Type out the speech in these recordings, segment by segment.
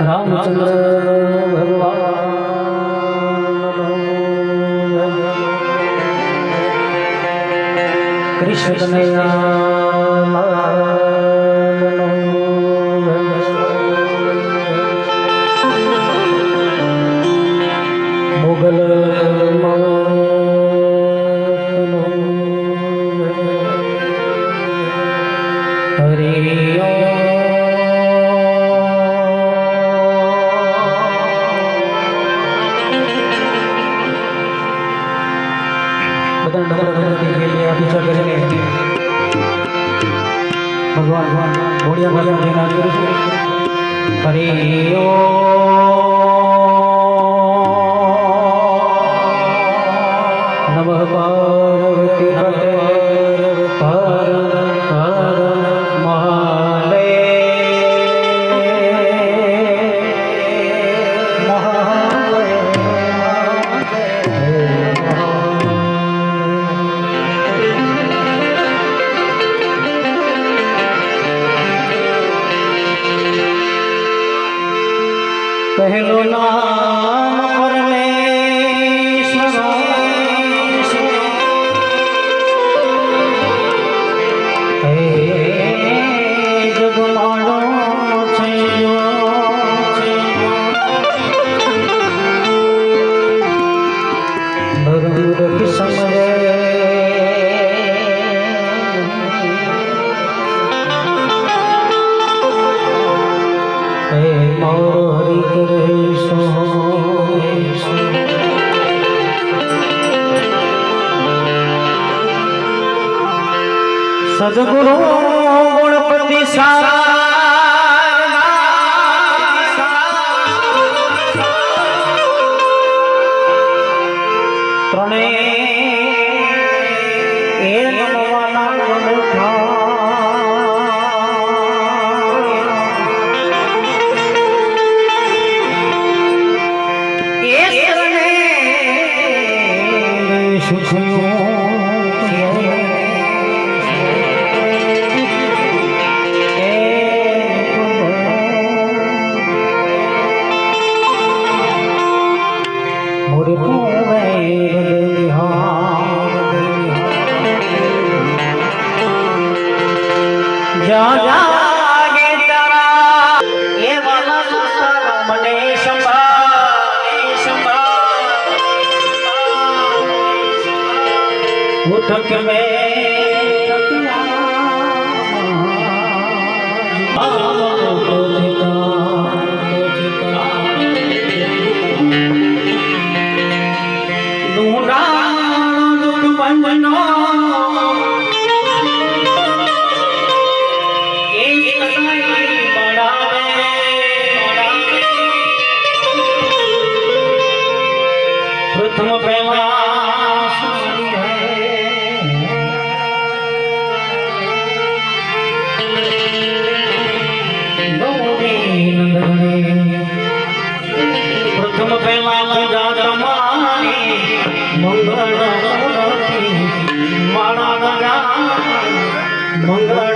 રામચંદ્ર ભગવાન કૃષ્ણ કનૈયા મોગલ ભગવાન ભોળિયા ભગવાન કરું છું હરે નમઃ પાર્વતી પહેલો નામ પરમેશ્વર હે જગમાળો ભરમૂરખ સમરે હે મારો હરિ કરે સદગુરુ ગુણપતિ ત્રણે એ નમવાના उठक में दूरा दुख बंधनो प्रथम प्रेमा प्रथम प्रेमा मंगल माणा मंगल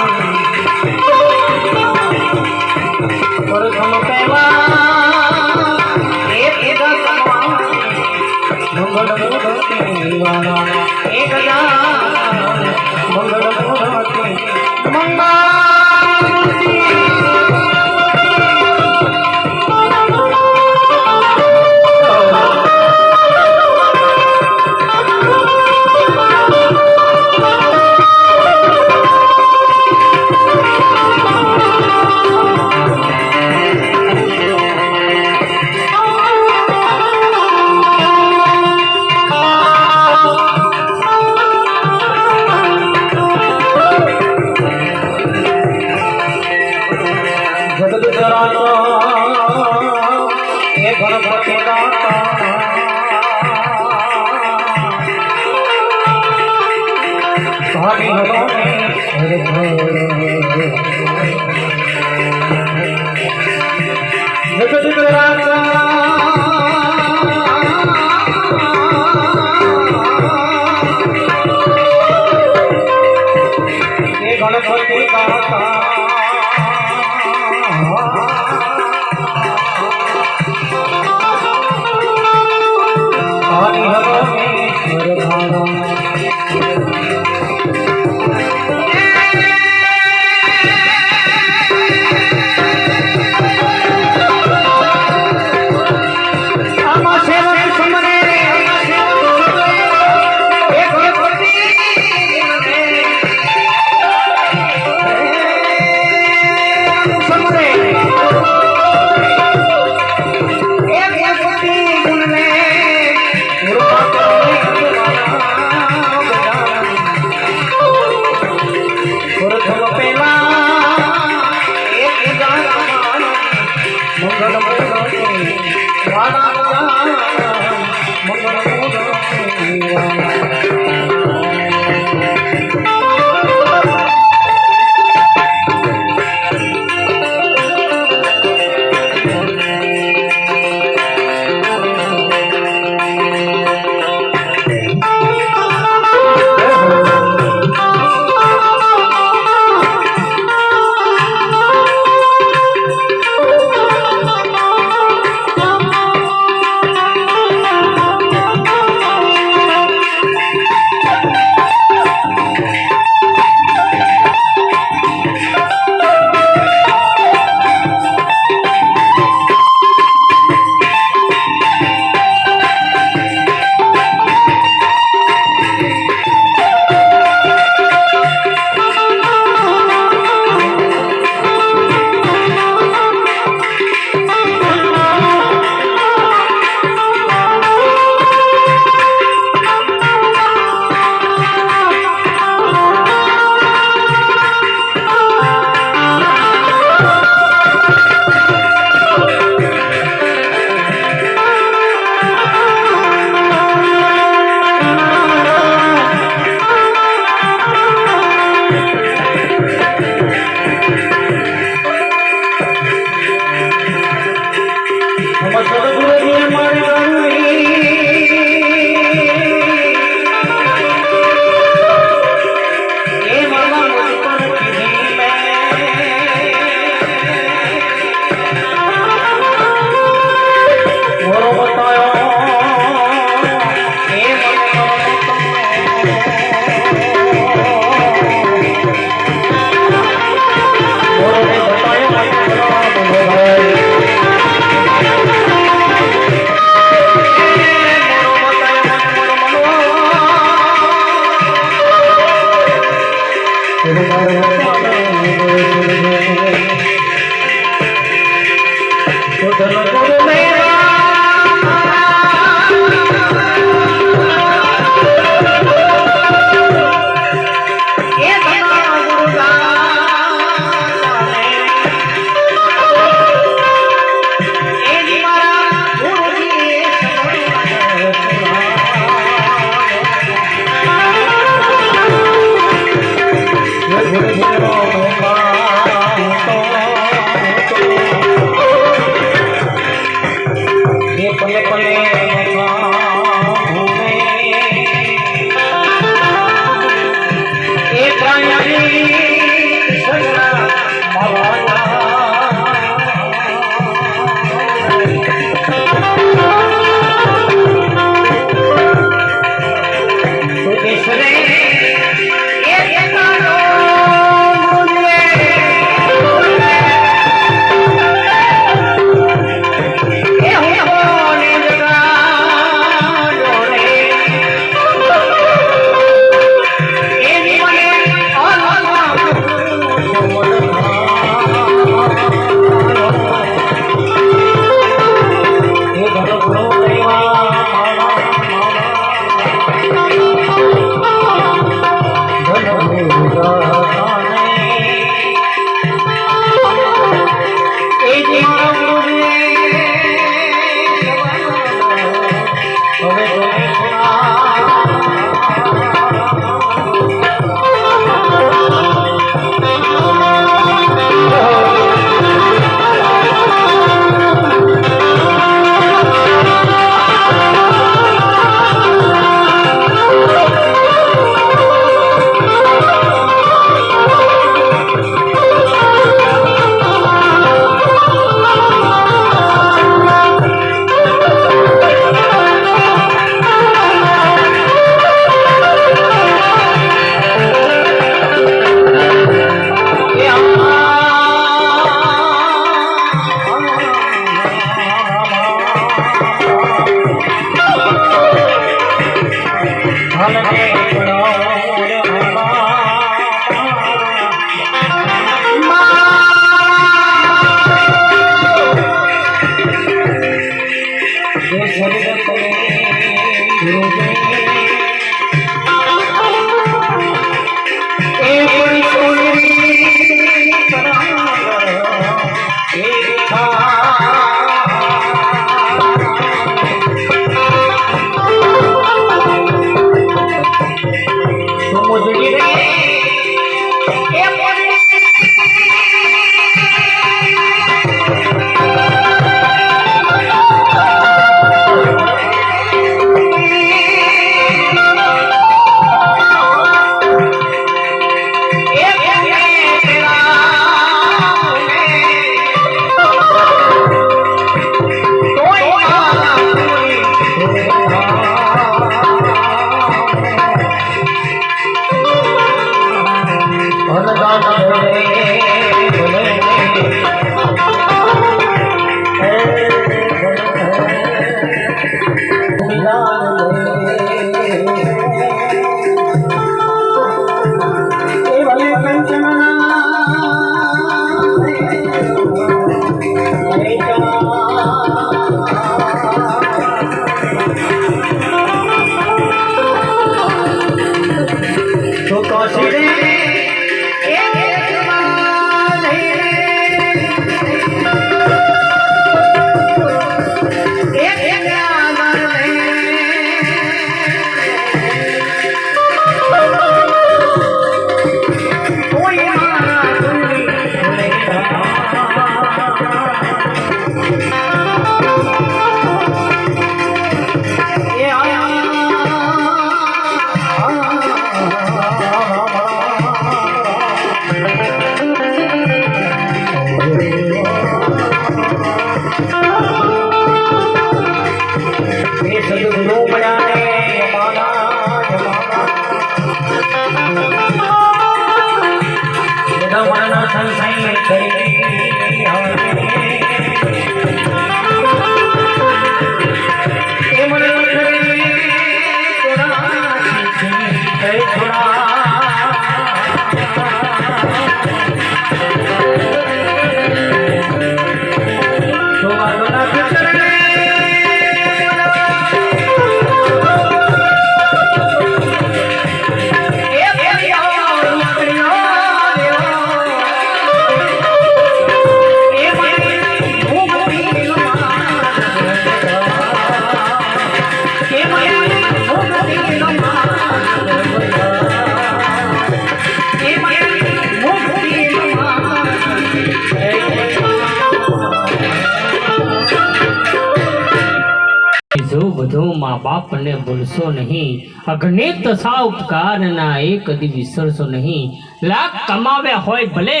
माँ बाप ने भूलशो नहीं, अगणित सा उपकार ना एक कदी विसरशो नहीं। लाख कमाव्या होय भले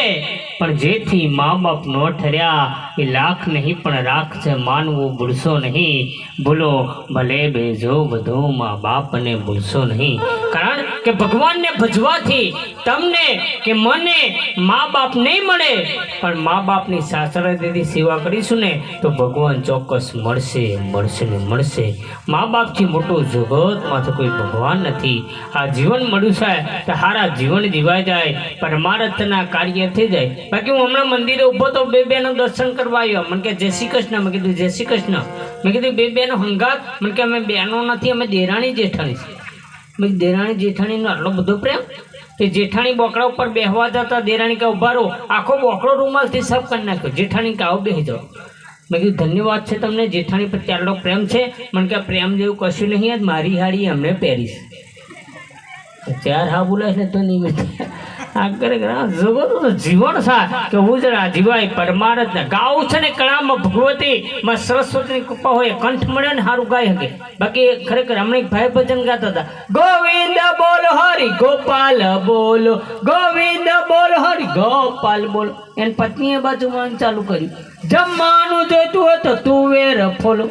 पण जेथी माँ बाप नो ठर्या ए लाख नहीं पण राख छे मानवो भूलशो नहीं। भूलो भले बेजो बधो माँ बाप ने भूलशो नहीं। कारण के भगवान ने भजवाथी तमने के मने माँ बाप नहीं मळे पण माँ बाप नी सासरा दीदी सेवा करीशुं ने तो भगवान चौक्कस मळशे मळशे ने मळशे। माँ बाप थी मोटो जगत मां तो कोई भगवान नहीं। आ जीवन मळ्युं छे तो हारा जीवन जीवाय जाए, परमार्थना कार्य थी जाए। बाकी हूँ हमणां मंदिरे उभो तो बे बेनो दर्शन करवा आव्यो। मन के जय श्री कृष्ण, मैं कीधुं जय श्री कृष्ण। मैं कीधुं बे बेनो हंगात, मन के अमे बेनो नथी, अमे देराणी जेठाणी छे। मैं देराणी जेठाणी नो आटलो बधो प्रेम ते जेठाणी बोकड़ा पर बेहवा जाता, देराणी का उभा रहो, आखो बोकड़ो रूमाल थी सब कर नाख्यो। जेठाणी का आओ बेही जाओ। मैं कीधुं धन्यवाद है तमने, जेठाणी पर आटलो प्रेम है। मन के प्रेम जेवुं कशुं नहीं। आज मारी हाड़ी हमने पहेरीश, चार हा बोलाश ने तो नहीं आगे जगत जीवन सा के उजड़ा जीवाय परमार्थ गाव छे ने कळामां भगवती मां सरस्वती कृपा होय कंठ मळे ने हारू गाय हके। बाकी खरेखर हमणे एक भाई भजन गाता था, गोविंद बोल हरि गोपाल बोलो, गोविंद बोल हरि गोपाल बोलो। एन पत्नीए बाजुमां चालू कर्युं, जमवानुं जोईतुं होय तो तुवेर फोलो।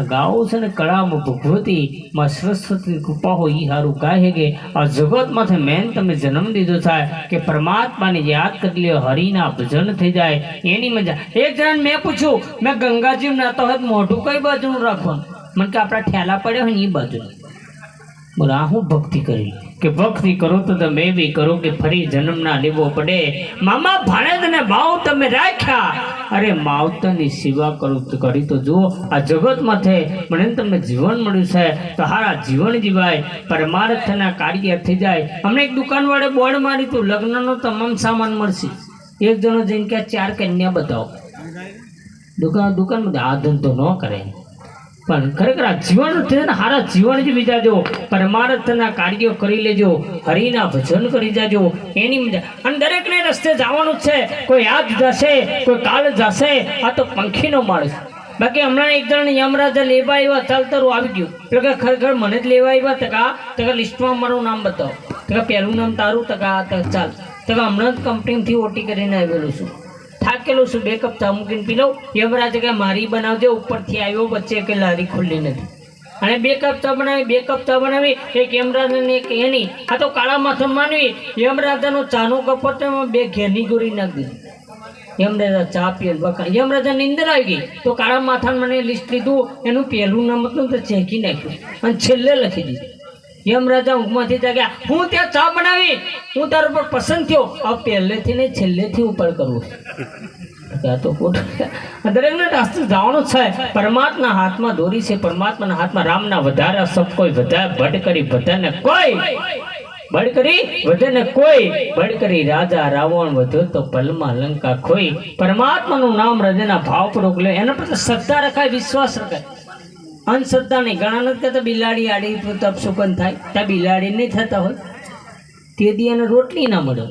गाओ से कड़ा में भगवती मां सरस्वती कृपा हो ई हारू गाय है। आ जगत माथे मेन तमे जन्म दीधो थाय के परमात्मा ने याद कर लियो, हरि ना भजन थी जाए एनी मजा। एक जन मैं पूछू, मैं गंगाजी में नातो है मोढू कई बाजू राखो? मन के आपड़ा ठेला पड़े हो ई बाजू। બોલો આ હું ભક્તિ કરી કે ભક્તિ કરો તો તમે એવી કરો કે ફરી જન્મ ના લેવો પડે. મામા ભાણેજને ભાવ તમે રાખ્યા, અરે માવતરની સેવા કરી તો જુઓ. આ જગતમાંથી મને તમને જીવન મળ્યું છે તો હારા જીવન જીવાય, પરમાર્થના કાર્ય થઈ જાય. અમને એક દુકાનવાળે બોર્ડ માર્યું હતું લગ્નનો તમામ સામાન મળશે. એક જણો જઈને કે 4 કન્યા બતાવો. દુકાન બધા આ ધંધો ન કરે, પણ ખરેખર આ જીવન છે ને હારા જીવન જીવી જાજો, પરમાર્થના કાર્યો કરી લેજો, હરિના ભજન કરી જાજો, એની મજા. અને દરેકને રસ્તે જવાનું જ છે. કોઈ આજ જશે, કોઈ કાલ જશે. આ તો પંખીનો માણસ. બાકી હમણાં એક જણ યમરાજા લેવા આવ્યા, ચાલતરું આવી ગયું. એટલે કે ખરેખર મને જ લેવા આવ્યા. તકા લિસ્ટમાં મારું નામ બતાવો. તકા પહેલું નામ તારું. તકા ચાલ. તકા હમણાં જ કંપનીથી ઓટી કરીને આવેલું છું, થાકેલો છું, 2 કપ ચા મૂકીને પી લઉં. યમરાજ કે મારી બનાવજે, ઉપરથી આવ્યો, વચ્ચે કે લારી ખુલ્લી નથી. અને 2 કપ ચા બનાવી, 2 કપ ચા બનાવી, એક યમરાજાને એક એની. આ તો કાળા માથમ માનવી. યમરાજાનો ચાનો કપ હતો, એમાં 2 ઘેરની ગોળી નાખી દીધી. યમરાજા ચા પીએ બકા. યમરાજા નીંદર આવી ગઈ તો કાળા માથાને મને લિસ્ટ લીધું, એનું પહેલું નામ હતું તો ચેકી નાખ્યું અને છેલ્લે લખી દીધું. યમરાજા ઊંઘમાંથી જાગ્યા. હું ત્યાં ચા બનાવી, હું તારા પર પસંદ થયો, હવે પહેલેથી ને છેલ્લેથી ઉપર કરવું. ત્યાં તો દરેકને રાસ્તે જવાનું છે. પરમાત્માના હાથમાં દોરી છે, પરમાત્માના હાથમાં. રામના વધારે સબ કોઈ વધારે બળ કરી બધાને કોઈ બળ કરી વધે કોઈ બળ કરી. રાજા રાવણ વધ્યો તો પલમાં લંકા ખોઈ. પરમાત્માનું નામ હૃદયના ભાવપૂર્વક લે, એના પર શ્રદ્ધા રખાય, વિશ્વાસ રખાય. અંધશ્રદ્ધા નહીં. ઘણા નથી કહેતા બિલાડી આડી તો તપ સુકન થાય. ત્યાં બિલાડી નહીં થતા હોય તે દી એને રોટલી ના મળે.